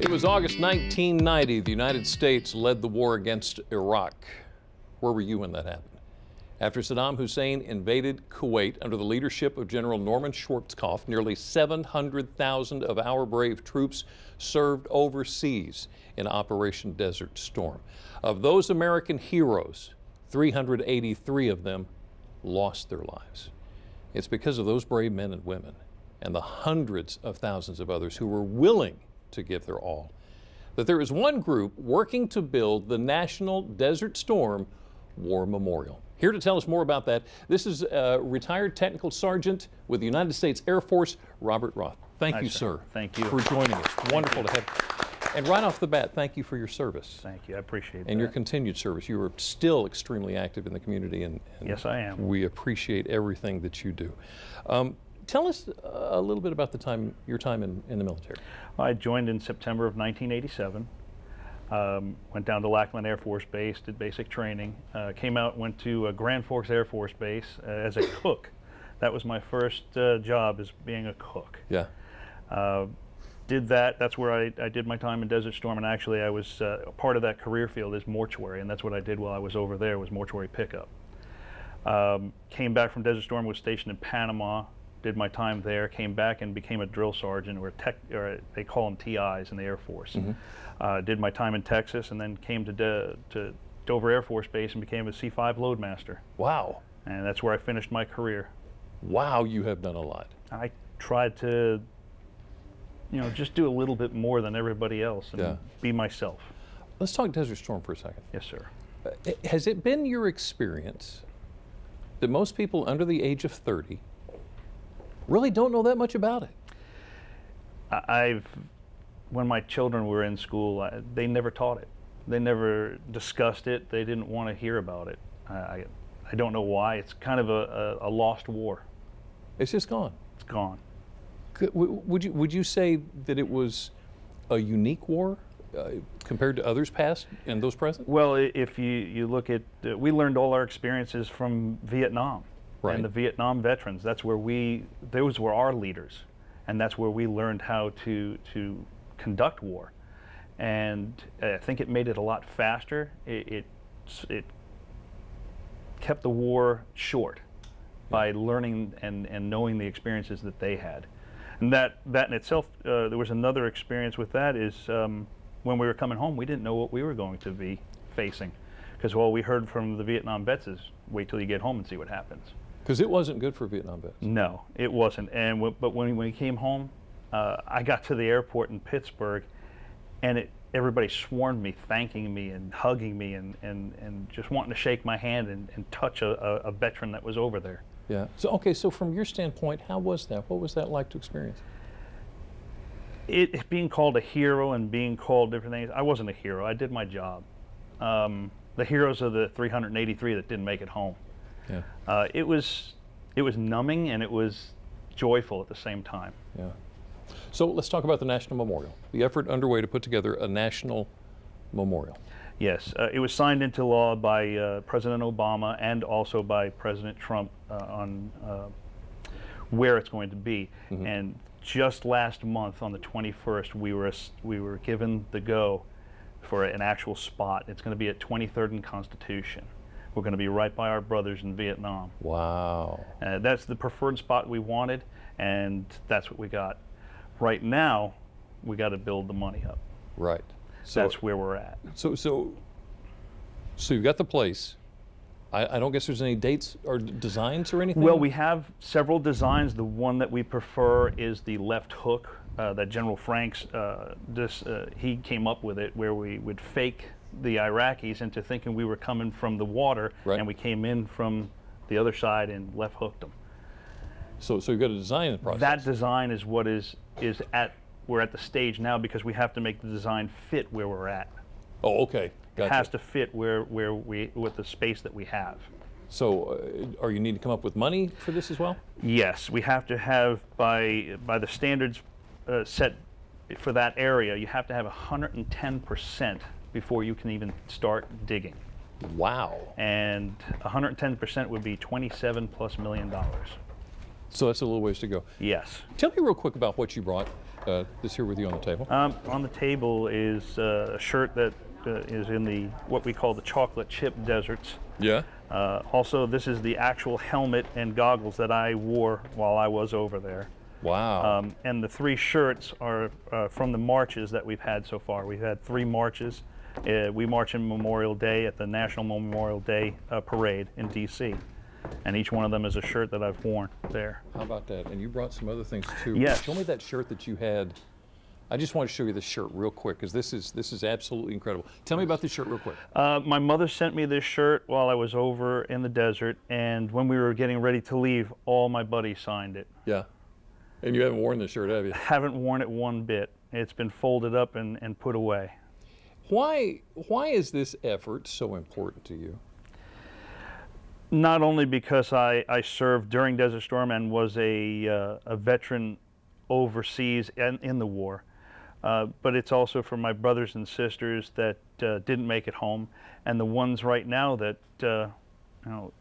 It was August 1990. The United States led the war against Iraq. Where were you when that happened? After Saddam Hussein invaded Kuwait under the leadership of General Norman Schwarzkopf, nearly 700,000 of our brave troops served overseas in Operation Desert Storm. Of those American heroes, 383 of them lost their lives. It's because of those brave men and women and the hundreds of thousands of others who were willing to give their all that there is one group working to build the National Desert Storm War Memorial. Here to tell us more about that, this is retired technical sergeant with the United States Air Force, Robert Roth. Thank you, sir. Thank you for joining us. Wonderful to have. And right off the bat, thank you for your service. Thank you. I appreciate that. And your continued service. You are still extremely active in the community, and yes, I am. We appreciate everything that you do. Tell us a little bit about your time in the military. I joined in September of 1987. Went down to Lackland Air Force Base, did basic training. Came out, went to Grand Forks Air Force Base as a cook. That was my first job, as being a cook. Yeah. Did that. That's where I did my time in Desert Storm, and actually I was part of that career field is mortuary, and that's what I did while I was over there, was mortuary pickup. Came back from Desert Storm, was stationed in Panama. Did my time there, came back and became a drill sergeant, or they call them TIs in the Air Force. Mm-hmm. Did my time in Texas, and then came to Dover Air Force Base and became a C5 loadmaster. Wow. And that's where I finished my career. Wow, you have done a lot. I tried to, just do a little bit more than everybody else and be myself. Let's talk Desert Storm for a second. Yes, sir. Has it been your experience that most people under the age of 30 really don't know that much about it? When my children were in school, they never taught it. They never discussed it. They didn't want to hear about it. I don't know why. It's kind of a lost war. It's just gone. It's gone. Would you say that it was a unique war compared to others past and those present? Well, if you look at, we learned all our experiences from Vietnam. Right. And the Vietnam veterans. Those were our leaders, and that's where we learned how to conduct war. And I think it made it a lot faster. It kept the war short by learning and knowing the experiences that they had. And that in itself, there was another experience with that is when we were coming home, we didn't know what we were going to be facing. Because all we heard from the Vietnam vets is, wait till you get home and see what happens. Because it wasn't good for Vietnam vets. No, it wasn't. But when we came home, I got to the airport in Pittsburgh, and everybody swarmed me, thanking me and hugging me and just wanting to shake my hand and touch a veteran that was over there. Yeah. So, okay, so from your standpoint, how was that? What was that like to experience? It being called a hero and being called different things, I wasn't a hero. I did my job. The heroes are the 383 that didn't make it home. Yeah. It was numbing, and it was joyful at the same time. Yeah. So let's talk about the National Memorial, the effort underway to put together a national memorial. Yes, it was signed into law by President Obama and also by President Trump on where it's going to be. Mm-hmm. And just last month, on the 21st, we were given the go for an actual spot. It's going to be at 23rd and Constitution. We're going to be right by our brothers in Vietnam. Wow. That's the preferred spot we wanted, and that's what we got. Right now, we got to build the money up. Right. So that's where we're at. So you've got the place. I don't guess there's any dates or designs or anything? Well, we have several designs. The one that we prefer is the left hook that General Franks, he came up with it, where we would fake the Iraqis into thinking we were coming from the water, right, and we came in from the other side and left hooked them. So you've got a design process. That design is what we're at the stage now, because we have to make the design fit where we're at. Oh, okay. Gotcha. It has to fit with the space that we have. So are you need to come up with money for this as well? Yes, we have to have, by the standards set for that area, you have to have 110% before you can even start digging. Wow. And 110% would be $27+ million. So that's a little ways to go. Yes. Tell me real quick about what you brought this here with you on the table. On the table is a shirt that is in the what we call the chocolate chip deserts. Yeah. Also, this is the actual helmet and goggles that I wore while I was over there. Wow. And the 3 shirts are from the marches that we've had so far. We've had 3 marches. We march in Memorial Day at the National Memorial Day Parade in D.C. And each one of them is a shirt that I've worn there. How about that? And you brought some other things too. Yes. Show me that shirt that you had. I just want to show you this shirt real quick because this is absolutely incredible. Tell me about this shirt real quick. My mother sent me this shirt while I was over in the desert, and when we were getting ready to leave, all my buddies signed it. Yeah. And you haven't worn this shirt, have you? Haven't worn it one bit. It's been folded up and put away. Why is this effort so important to you? Not only because I served during Desert Storm and was a veteran overseas and in the war, but it's also for my brothers and sisters that didn't make it home, and the ones right now that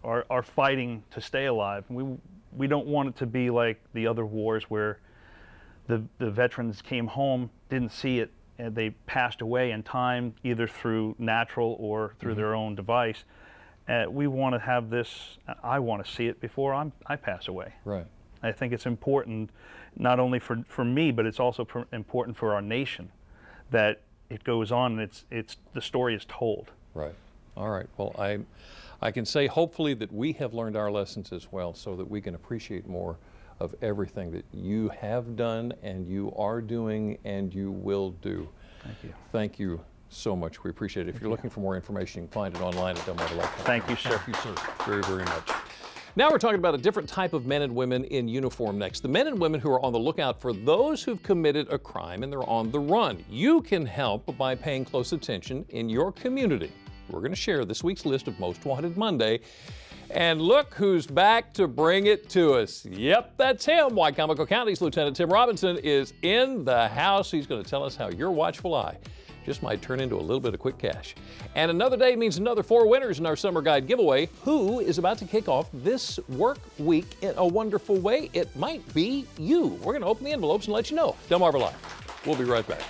are fighting to stay alive. We don't want it to be like the other wars where the veterans came home, didn't see it, and they passed away in time, either through natural or through their own device. We want to have this. I want to see it before I pass away. Right. I think it's important, not only for me, but it's also important for our nation, that it goes on and the story is told. Right. All right. Well, I can say hopefully that we have learned our lessons as well, so that we can appreciate more of everything that you have done and you are doing and you will do. Thank you. Thank you so much. We appreciate it. If you're looking for more information, you can find it online at delmarva.com. Thank you, sir. Thank you, sir, very, very much. Now we're talking about a different type of men and women in uniform next. The men and women who are on the lookout for those who've committed a crime and they're on the run. You can help by paying close attention in your community. We're going to share this week's list of Most Wanted Monday. And look who's back to bring it to us. Yep, that's him. Wycomico County's Lieutenant Tim Robinson is in the house. He's going to tell us how your watchful eye just might turn into a little bit of quick cash. And another day means another 4 winners in our Summer Guide giveaway. Who is about to kick off this work week in a wonderful way? It might be you. We're going to open the envelopes and let you know. Delmarva Live. We'll be right back.